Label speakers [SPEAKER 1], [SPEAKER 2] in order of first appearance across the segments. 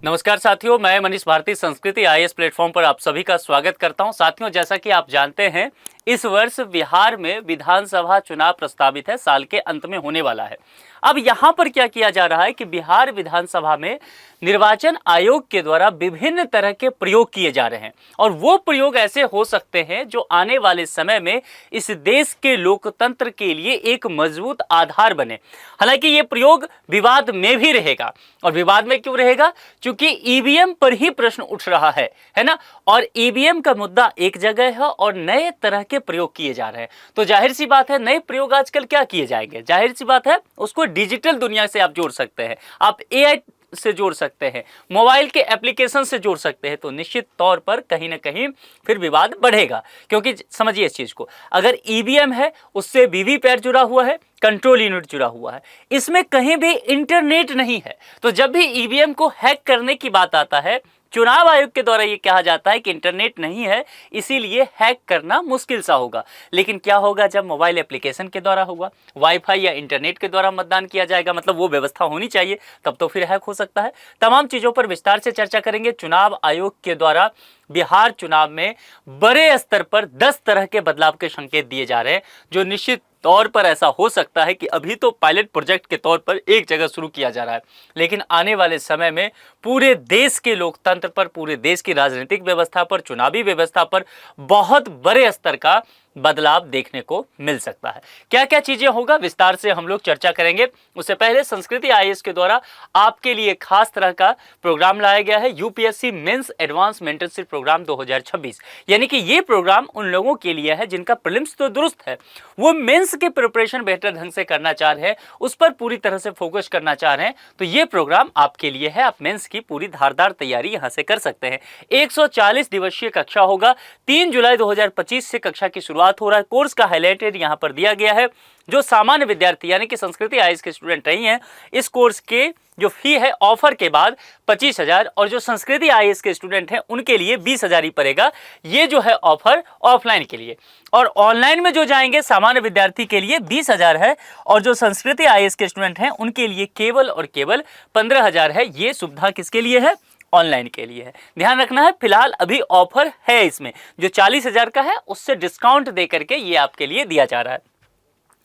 [SPEAKER 1] नमस्कार साथियों, मैं मनीष भारती संस्कृति आईएएस प्लेटफॉर्म पर आप सभी का स्वागत करता हूं। साथियों, जैसा कि आप जानते हैं, इस वर्ष बिहार में विधानसभा चुनाव प्रस्तावित है, साल के अंत में होने वाला है। अब यहाँ पर क्या किया जा रहा है कि बिहार विधानसभा में निर्वाचन आयोग के द्वारा विभिन्न तरह के प्रयोग किए जा रहे हैं और वो प्रयोग ऐसे हो सकते हैं जो आने वाले समय में इस देश के लोकतंत्र के लिए एक मजबूत आधार बने। हालांकि ये प्रयोग विवाद में भी रहेगा, और विवाद में क्यों रहेगा? क्योंकि ईवीएम पर ही प्रश्न उठ रहा है ना। और ईवीएम का मुद्दा एक जगह है और नए तरह के प्रयोग किए जा रहे हैं, तो जाहिर सी बात है नए प्रयोग आजकल क्या किए जाएंगे, जाहिर सी बात है उसको डिजिटल दुनिया से आप जोड़ सकते हैं, आप एआई से जोड़ सकते हैं, मोबाइल के एप्लीकेशन से जोड़ सकते हैं, तो निश्चित तौर पर कहीं ना कहीं फिर विवाद बढ़ेगा। क्योंकि समझिए इस चीज को, अगर ईवीएम है उससे वीवीपैट जुड़ा हुआ है, कंट्रोल यूनिट जुड़ा हुआ है, इसमें कहीं भी इंटरनेट नहीं है, तो जब भी ईवीएम को हैक करने की बात आता है, चुनाव आयोग के द्वारा ये कहा जाता है कि इंटरनेट नहीं है, इसीलिए हैक करना मुश्किल सा होगा। लेकिन क्या होगा जब मोबाइल एप्लीकेशन के द्वारा होगा, वाईफाई या इंटरनेट के द्वारा मतदान किया जाएगा, मतलब वो व्यवस्था होनी चाहिए, तब तो फिर हैक हो सकता है। तमाम चीजों पर विस्तार से चर्चा करेंगे। चुनाव आयोग के द्वारा बिहार चुनाव में बड़े स्तर पर 10 तरह के बदलाव के संकेत दिए जा रहे हैं, जो निश्चित तौर पर ऐसा हो सकता है कि अभी तो पायलट प्रोजेक्ट के तौर पर एक जगह शुरू किया जा रहा है, लेकिन आने वाले समय में पूरे देश के लोकतंत्र पर, पूरे देश की राजनीतिक व्यवस्था पर, चुनावी व्यवस्था पर बहुत बड़े स्तर का बदलाव देखने को मिल सकता है। क्या क्या चीजें होगा, विस्तार से हम लोग चर्चा करेंगे। उससे पहले संस्कृति आईएएस के द्वारा आपके लिए खास तरह का प्रोग्राम लाया गया है, UPSC mains advance mentorship program 2026। यानी कि ये प्रोग्राम उन लोगों के लिए है जिनका प्रीलिम्स तो दुरुस्त है, वो मेंस के प्रिपरेशन बेहतर ढंग से करना चाह रहे हैं, उस पर पूरी तरह से फोकस करना चाह रहे हैं, तो ये प्रोग्राम आपके लिए है। आप मेंस की पूरी धारदार तैयारी यहां से कर सकते हैं। 140 दिवसीय कक्षा होगा। 3 जुलाई 2025 से कक्षा की शुरुआत हो रहा है। कोर्स का हाईलाइटेड यहां पर दिया गया है। जो सामान्य विद्यार्थी यानी कि संस्कृति आईएएस के स्टूडेंट नहीं है, इस कोर्स के जो फी है ऑफर के बाद 25,000, और जो संस्कृति आईएएस के स्टूडेंट हैं उनके लिए 20,000 ही पड़ेगा। ये जो है ऑफर ऑफलाइन के लिए, और ऑनलाइन में जो जाएंगे सामान्य विद्यार्थी के लिए 20,000 है, और जो संस्कृति आईएएस के स्टूडेंट हैं उनके लिए केवल और केवल 15,000 है। ये सुविधा किसके लिए है? ऑनलाइन के लिए है। ध्यान रखना है, फिलहाल अभी ऑफर है, इसमें जो 40,000 का है उससे डिस्काउंट दे करके ये आपके लिए दिया जा रहा है।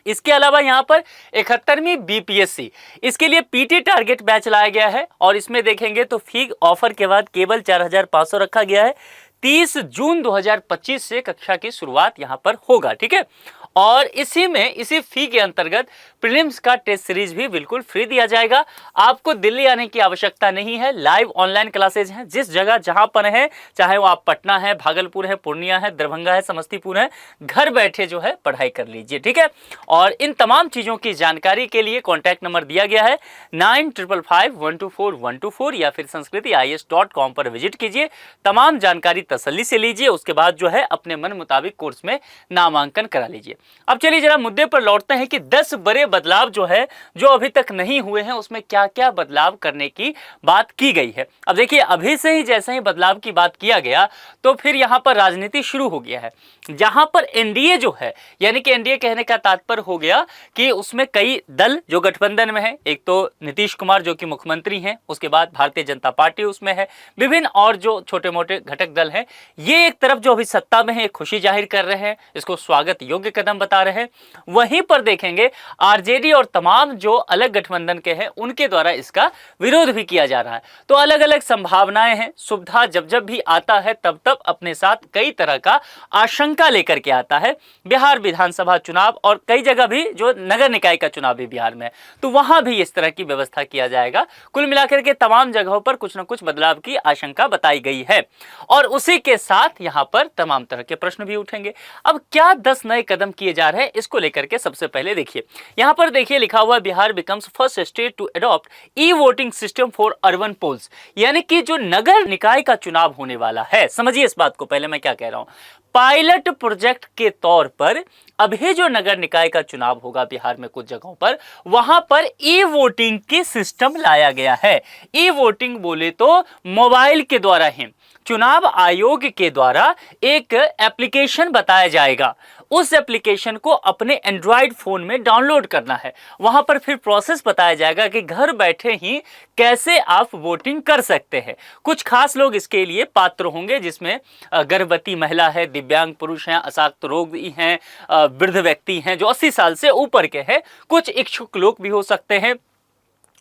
[SPEAKER 1] इसके अलावा यहाँ पर 71वीं बीपीएससी, इसके लिए पीटी टारगेट बैच लाया गया है, और इसमें देखेंगे तो फी ऑफर के बाद केवल 4,500 रखा गया है। 30 जून 2025 से कक्षा की शुरुआत यहाँ पर होगा, ठीक है। और इसी फी के अंतर्गत प्रीलिम्स का टेस्ट सीरीज भी बिल्कुल फ्री दिया जाएगा। आपको दिल्ली आने की आवश्यकता नहीं है, लाइव ऑनलाइन क्लासेज हैं। जिस जगह जहां पर है, चाहे वो आप पटना है, भागलपुर है, पूर्णिया है, दरभंगा है, समस्तीपुर है, घर बैठे जो है पढ़ाई कर लीजिए, ठीक है। और इन तमाम चीजों की जानकारी के लिए कॉन्टैक्ट नंबर दिया गया है 9555124124, या फिर sanskritIAS.com पर विजिट कीजिए। तमाम जानकारी तसल्ली से लीजिए, उसके बाद जो है अपने मन मुताबिक कोर्स में नामांकन करा लीजिए। अब चलिए जरा मुद्दे पर लौटते हैं कि 10 बड़े बदलाव जो है, जो अभी तक नहीं हुए हैं, उसमें क्या क्या बदलाव करने की बात की गई है। अब देखिए, अभी से ही जैसे ही बदलाव की बात किया गया तो फिर यहां पर राजनीति शुरू हो गया है, जहां पर एनडीए जो है, यानी कि एनडीए कहने का तात्पर्य हो गया कि उसमें कई दल जो गठबंधन में है, एक तो नीतीश कुमार जो कि मुख्यमंत्री हैं, उसके बाद भारतीय जनता पार्टी उसमें है, विभिन्न और जो छोटे मोटे घटक दल हैं, ये एक तरफ जो अभी सत्ता में है खुशी जाहिर कर रहे हैं, इसको स्वागत योग्य कदम बता रहे हैं। वहीं पर देखेंगे आरजेडी और तमाम जो अलग गठबंधन के हैं उनके द्वारा इसका विरोध भी किया जा रहा है। तो अलग अलग संभावनाएं हैं। सुविधा जब जब भी आता है तब तब अपने साथ कई तरह का आशंका लेकर के आता है। बिहार विधानसभा चुनाव और कई जगह भी जो नगर निकाय का चुनाव भी बिहार में है, तो वहां भी इस तरह की व्यवस्था किया जाएगा। कुल मिलाकर के तमाम जगहों पर कुछ न कुछ बदलाव की आशंका बताई गई है, और उसी के साथ यहां पर तमाम तरह के प्रश्न भी उठेंगे। अब क्या 10 नए कदम किए जा रहे हैं, इसको लेकर के सबसे पहले देखिए, यहां पर देखिए लिखा हुआ है Bihar becomes first state to adopt e voting system for urban polls. यानी कि जो नगर निकाय का चुनाव होने वाला है, समझिए इस बात को, पहले मैं क्या कह रहा हूं, पायलट प्रोजेक्ट के तौर पर अभी जो नगर निकाय का चुनाव होगा बिहार में कुछ जगहों पर, वहां पर ई वोटिंग की सिस्टम लाया गया है। ई वोटिंग बोले तो मोबाइल के द्वारा ही चुनाव आयोग के द्वारा एक एप्लीकेशन बताया जाएगा, उस एप्लीकेशन को अपने एंड्रॉयड फ़ोन में डाउनलोड करना है। वहाँ पर फिर प्रोसेस बताया जाएगा कि घर बैठे ही कैसे आप वोटिंग कर सकते हैं। कुछ खास लोग इसके लिए पात्र होंगे, जिसमें गर्भवती महिला है, दिव्यांग पुरुष हैं, अशक्त रोगी हैं, वृद्ध व्यक्ति हैं जो 80 साल से ऊपर के हैं, कुछ इच्छुक लोग भी हो सकते हैं,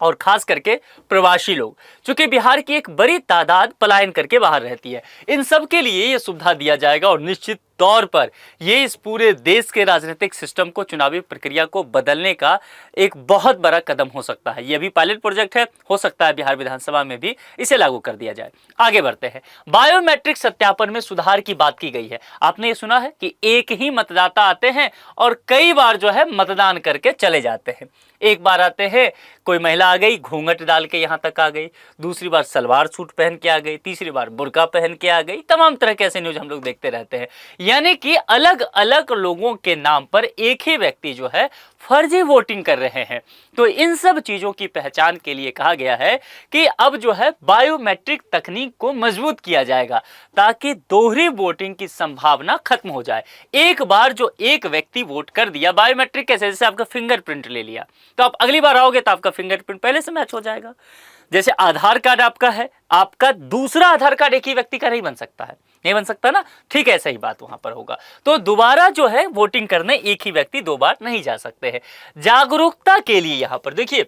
[SPEAKER 1] और खास करके प्रवासी लोग, चूंकि बिहार की एक बड़ी तादाद पलायन करके बाहर रहती है। इन सब के लिए ये सुविधा दिया जाएगा और निश्चित तौर पर ये इस पूरे देश के राजनीतिक सिस्टम को, चुनावी प्रक्रिया को बदलने का एक बहुत बड़ा कदम हो सकता है। ये भी पायलट प्रोजेक्ट है, हो सकता है बिहार विधानसभा में भी इसे लागू कर दिया जाए। आगे बढ़ते हैं। बायोमेट्रिक सत्यापन में सुधार की बात की गई है। आपने ये सुना है कि एक ही मतदाता आते हैं और कई बार जो है मतदान करके चले जाते हैं। एक बार आते हैं, कोई महिला आ गई, घूंघट डाल के यहाँ तक आ गई, दूसरी बार सलवार सूट पहन के आ गई, तीसरी बार बुर्का पहन के आ गई। तमाम तरह के ऐसे न्यूज हम लोग देखते रहते हैं। यानी कि अलग अलग लोगों के नाम पर एक ही व्यक्ति जो है फर्जी वोटिंग कर रहे हैं। तो इन सब चीजों की पहचान के लिए कहा गया है कि अब जो है बायोमेट्रिक तकनीक को मजबूत किया जाएगा, ताकि दोहरी वोटिंग की संभावना खत्म हो जाए। एक बार जो एक व्यक्ति वोट कर दिया, बायोमेट्रिक कैसे, जैसे आपका फिंगरप्रिंट ले लिया, तो आप अगली बार आओगे तो आपका फिंगरप्रिंट पहले से मैच हो जाएगा। जैसे आधार कार्ड आपका है, आपका दूसरा आधार कार्ड एक ही व्यक्ति का नहीं बन सकता है, नहीं बन सकता ना, ठीक है, ऐसा ही बात वहां पर होगा। तो दोबारा जो है वोटिंग करने एक ही व्यक्ति 2 बार नहीं जा सकते हैं। जागरूकता के लिए यहां पर देखिए,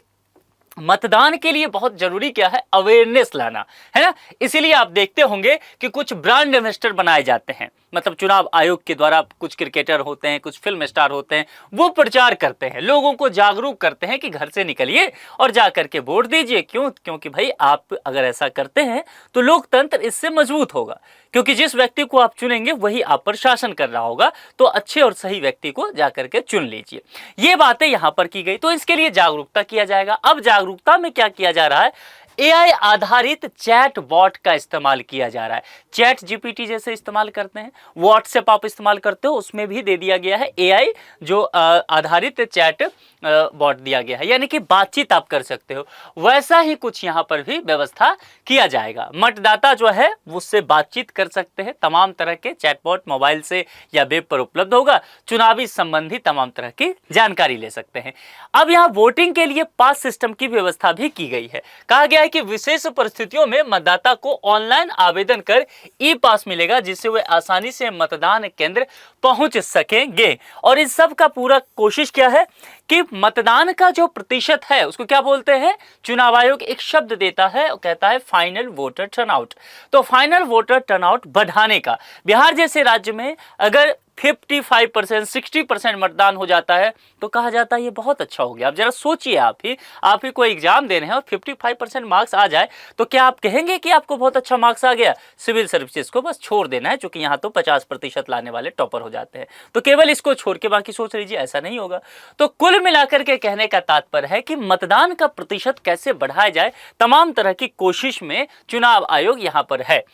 [SPEAKER 1] मतदान के लिए बहुत जरूरी क्या है, अवेयरनेस लाना है ना। इसीलिए आप देखते होंगे कि कुछ ब्रांड एम्बेसडर बनाए जाते हैं, मतलब चुनाव आयोग के द्वारा कुछ क्रिकेटर होते हैं, कुछ फिल्म स्टार होते हैं, वो प्रचार करते हैं, लोगों को जागरूक करते हैं कि घर से निकलिए और जा करके वोट दीजिए। क्यों? क्योंकि भाई आप अगर ऐसा करते हैं तो लोकतंत्र इससे मजबूत होगा, क्योंकि जिस व्यक्ति को आप चुनेंगे वही आप पर शासन कर रहा होगा। तो अच्छे और सही व्यक्ति को जाकर के चुन लीजिए। ये बातें यहां पर की गई, तो इसके लिए जागरूकता किया जाएगा। अब जागरूकता में क्या किया जा रहा है, एआई आधारित चैट बॉट का इस्तेमाल किया जा रहा है। चैट जीपीटी जैसे इस्तेमाल करते हैं, व्हाट्सएप आप इस्तेमाल करते हो, उसमें भी दे दिया गया है एआई जो आधारित चैट बॉट दिया गया है, यानी कि बातचीत आप कर सकते हो। वैसा ही कुछ यहाँ पर भी व्यवस्था किया जाएगा। मतदाता जो है उससे बातचीत कर सकते हैं, तमाम तरह के चैटबॉट मोबाइल से या वेब पर उपलब्ध होगा, चुनावी संबंधी तमाम तरह की जानकारी ले सकते हैं। अब यहाँ वोटिंग के लिए पास सिस्टम की व्यवस्था भी की गई है। कहा गया है कि विशेष परिस्थितियों में मतदाता को ऑनलाइन आवेदन कर ई पास मिलेगा, जिससे वे आसानी से मतदान केंद्र पहुंच सकेंगे। और इस सब का पूरा कोशिश क्या है कि मतदान का जो प्रतिशत है उसको क्या बोलते हैं, चुनाव आयोग एक शब्द देता है, कहता है फाइनल वोटर टर्नआउट। तो फाइनल वोटर टर्नआउट बढ़ाने का, बिहार जैसे राज्य में अगर 55%, 60% मतदान हो जाता है तो कहा जाता है ये बहुत अच्छा हो गया। अब जरा सोचिए, आप ही कोई एग्जाम दे रहे हैं और 55% मार्क्स आ जाए तो क्या आप कहेंगे कि आपको बहुत अच्छा मार्क्स आ गया? सिविल सर्विसेज को बस छोड़ देना है, क्योंकि यहाँ तो 50% लाने वाले टॉपर हो जाते हैं, तो केवल इसको छोड़ के बाकी सोच लीजिए, ऐसा नहीं होगा। तो कुल मिलाकर के कहने का तात्पर्य है कि मतदान का प्रतिशत कैसे बढ़ाया जाए, तमाम तरह की कोशिश में चुनाव आयोग यहाँ पर है।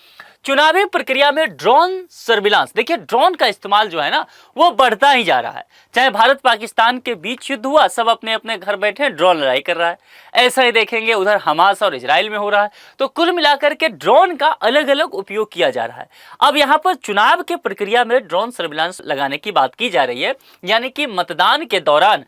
[SPEAKER 1] चुनावी प्रक्रिया में ड्रोन सर्विलांस, देखिए ड्रोन का इस्तेमाल जो है ना वो बढ़ता ही जा रहा है। चाहे भारत पाकिस्तान के बीच युद्ध हुआ, सब अपने अपने घर बैठे ड्रोन लड़ाई कर रहा है। ऐसा ही देखेंगे उधर हमास और इजराइल में हो रहा है। तो कुल मिलाकर के ड्रोन का अलग अलग उपयोग किया जा रहा है। अब यहाँ पर चुनाव के प्रक्रिया में ड्रोन सर्विलांस लगाने की बात की जा रही है, यानी कि मतदान के दौरान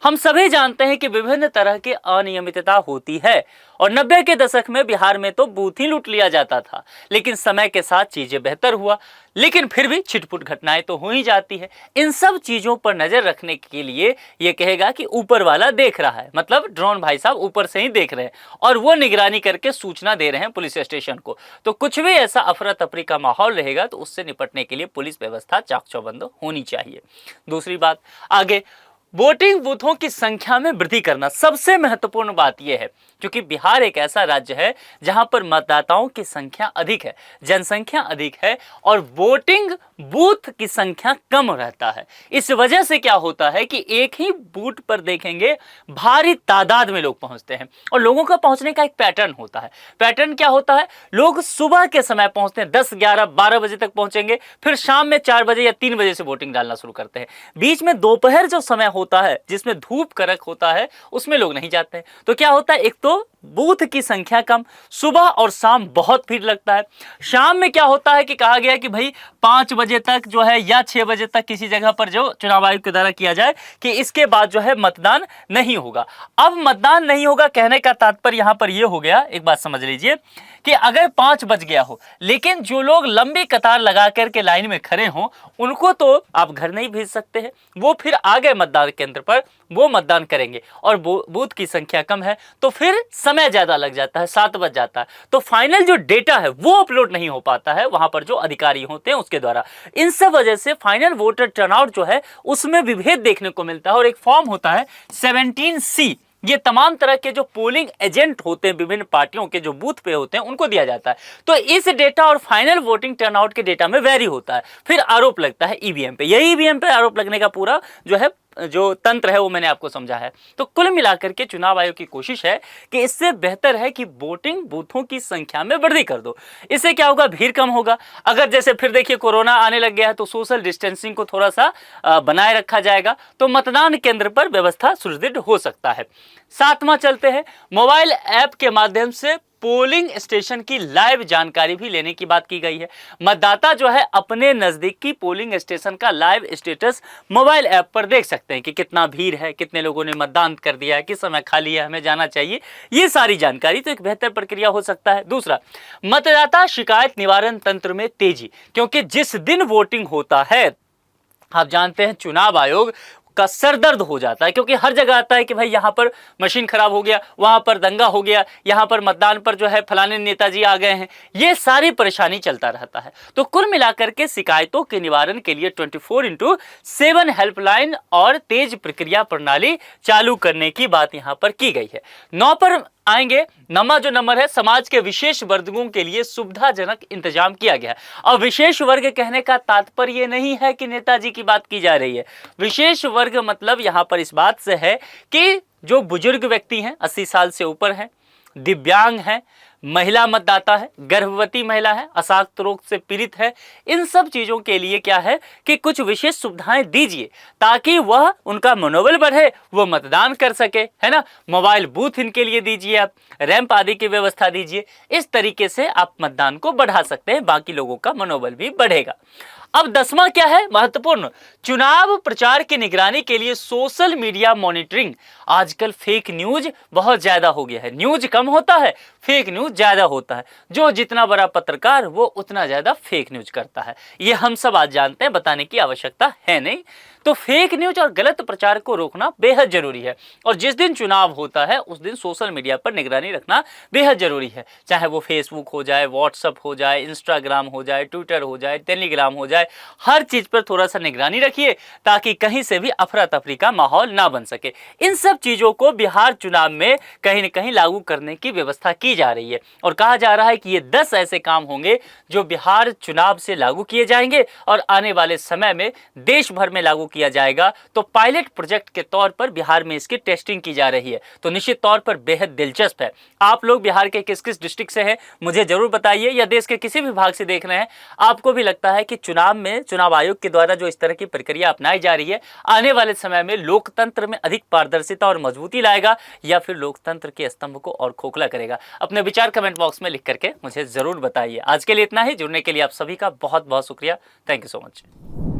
[SPEAKER 1] हम सभी जानते हैं कि विभिन्न तरह की अनियमितता होती है, और 90 के दशक में बिहार में तो बूथ ही लूट लिया जाता था। लेकिन समय के साथ चीजें बेहतर हुआ, लेकिन फिर भी छिटपुट घटनाएं तो हो ही जाती है। इन सब चीजों पर नजर रखने के लिए ये कहेगा कि ऊपर वाला देख रहा है, मतलब ड्रोन भाई साहब ऊपर से ही देख रहे हैं और वो निगरानी करके सूचना दे रहे हैं पुलिस स्टेशन को। तो कुछ भी ऐसा अफरा तफरी का माहौल रहेगा तो उससे निपटने के लिए पुलिस व्यवस्था चाक चौबंद होनी चाहिए। दूसरी बात, आगे वोटिंग बूथों की संख्या में वृद्धि करना सबसे महत्वपूर्ण बात यह है, क्योंकि बिहार एक ऐसा राज्य है जहां पर मतदाताओं की संख्या अधिक है, जनसंख्या अधिक है और वोटिंग बूथ की संख्या कम रहता है। इस वजह से क्या होता है कि एक ही बूथ पर देखेंगे भारी तादाद में लोग पहुंचते हैं, और लोगों का पहुंचने का एक पैटर्न होता है। पैटर्न क्या होता है, लोग सुबह के समय पहुंचते हैं, 10, 11, 12 बजे तक पहुंचेंगे, फिर शाम में 4 बजे या 3 बजे से वोटिंग डालना शुरू करते हैं। बीच में दोपहर जो समय होता है, जिसमें धूप कड़क होता है, उसमें लोग नहीं जाते हैं। तो क्या होता है, एक तो बूथ की संख्या कम, सुबह और शाम बहुत भीड़ लगता है। शाम में क्या होता है कि कहा गया है कि भाई 5 बजे तक जो है या 6 बजे तक किसी जगह पर जो चुनाव आयोग के द्वारा किया जाए कि इसके बाद जो है मतदान नहीं होगा। अब मतदान नहीं होगा कहने का तात्पर्य यहां पर यह हो गया, एक बात समझ लीजिए कि अगर 5 बज गया हो लेकिन जो लोग लंबी कतार लगा करके लाइन में खड़े हों उनको तो आप घर नहीं भेज सकते हैं, वो फिर आ गए मतदान केंद्र पर, वो मतदान करेंगे और बूथ की संख्या कम है तो फिर समय ज्यादा लग जाता है, 7 बज जाता है, तो फाइनल जो डेटा है वो अपलोड नहीं हो पाता है वहां पर जो अधिकारी होते हैं उसके द्वारा। इन सब वजह से फाइनल वोटर टर्नआउट जो है उसमें विभेद देखने को मिलता है। और एक फॉर्म होता है 17C, ये तमाम तरह के जो पोलिंग एजेंट होते हैं विभिन्न पार्टियों के जो बूथ पे होते हैं उनको दिया जाता है। तो इस डेटा और फाइनल वोटिंग टर्नआउट के डेटा में वेरी होता है, फिर आरोप लगता है ईवीएम पे। यही ईवीएम पे आरोप लगने का पूरा जो है जो तंत्र है वो मैंने आपको समझा है। तो कुल मिलाकर के चुनाव आयोग की कोशिश है कि इससे बेहतर है कि वोटिंग बूथों की संख्या में वृद्धि कर दो। इससे क्या होगा, भीड़ कम होगा। अगर जैसे फिर देखिए कोरोना आने लग गया है तो सोशल डिस्टेंसिंग को थोड़ा सा बनाए रखा जाएगा तो मतदान केंद्र पर व्यवस्था सुदृढ़ हो सकता है। 7वां चलते हैं, मोबाइल ऐप के माध्यम से पोलिंग स्टेशन की लाइव जानकारी भी लेने की बात की गई है। मतदाता जो है अपने नजदीकी पोलिंग स्टेशन का लाइव स्टेटस मोबाइल ऐप पर देख सकते हैं कि कितना भीड़ है, कितने लोगों ने मतदान कर दिया है, किस समय खाली है, हमें जाना चाहिए, ये सारी जानकारी। तो एक बेहतर प्रक्रिया हो सकता है। दूसरा, मतदाता शिकायत निवारण तंत्र में तेजी, क्योंकि जिस दिन वोटिंग होता है आप जानते हैं चुनाव आयोग का सरदर्द हो जाता है, क्योंकि हर जगह आता है कि भाई यहां पर मशीन खराब हो गया, वहां पर दंगा हो गया, यहां पर मतदान पर जो है फलाने नेताजी आ गए हैं, ये सारी परेशानी चलता रहता है। तो कुल मिलाकर के शिकायतों के निवारण के लिए 24/7 हेल्पलाइन और तेज प्रक्रिया प्रणाली चालू करने की बात यहां पर की गई है। 9 पर आएंगे। नमा जो नंबर है, समाज के विशेष वर्गों के लिए सुविधाजनक इंतजाम किया गया है। और विशेष वर्ग कहने का तात्पर्य ये नहीं है कि नेताजी की बात की जा रही है। विशेष वर्ग मतलब यहां पर इस बात से है कि जो बुजुर्ग व्यक्ति हैं, 80 साल से ऊपर हैं, दिव्यांग हैं, महिला मतदाता है, गर्भवती महिला है, असाध्य रोग से पीड़ित है, इन सब चीजों के लिए क्या है कि कुछ विशेष सुविधाएं दीजिए ताकि वह उनका मनोबल बढ़े, वो मतदान कर सके, है ना। मोबाइल बूथ इनके लिए दीजिए, आप रैंप आदि की व्यवस्था दीजिए। इस तरीके से आप मतदान को बढ़ा सकते हैं, बाकी लोगों का मनोबल भी बढ़ेगा। अब 10वां क्या है, महत्वपूर्ण, चुनाव प्रचार की निगरानी के लिए सोशल मीडिया मॉनिटरिंग। आजकल फेक न्यूज बहुत ज्यादा हो गया है, न्यूज कम होता है, फेक न्यूज ज्यादा होता है। जो जितना बड़ा पत्रकार वो उतना ज्यादा फेक न्यूज करता है, ये हम सब आज जानते हैं, बताने की आवश्यकता है नहीं। तो फेक न्यूज और गलत प्रचार को रोकना बेहद जरूरी है। और जिस दिन चुनाव होता है उस दिन सोशल मीडिया पर निगरानी रखना बेहद जरूरी है, चाहे वो फेसबुक हो जाए, व्हाट्सएप हो जाए, इंस्टाग्राम हो जाए, ट्विटर हो जाए, टेलीग्राम हो जाए, हर चीज पर थोड़ा सा निगरानी रखिए ताकि कहीं से भी अफरा तफरी का माहौल ना बन सके। इन सब चीजों को बिहार चुनाव में कहीं न कहीं लागू करने की व्यवस्था की जा रही है और कहा जा रहा है कि ये 10 ऐसे काम होंगे जो बिहार चुनाव से लागू किए जाएंगे और आने वाले समय में देश भर में लागू किया जाएगा। तो पायलट प्रोजेक्ट के तौर पर बिहार में इसकी टेस्टिंग की जा रही है। तो निश्चित तौर पर बेहद दिलचस्प है। आप लोग बिहार के किस किस डिस्ट्रिक्ट से हैं मुझे जरूर बताइए, या देश के किसी भी भाग से देख रहे हैं, आपको भी लगता है कि चुनाव में चुनाव आयोग के द्वारा जो इस तरह की प्रक्रिया अपनाई जा रही है आने वाले समय में लोकतंत्र में अधिक पारदर्शिता और मजबूती लाएगा या फिर लोकतंत्र के स्तंभ को और खोखला करेगा? अपने विचार कमेंट बॉक्स में लिख करके मुझे जरूर बताइए। आज के लिए इतना ही। जुड़ने के लिए आप सभी का बहुत बहुत शुक्रिया। Thank you so much.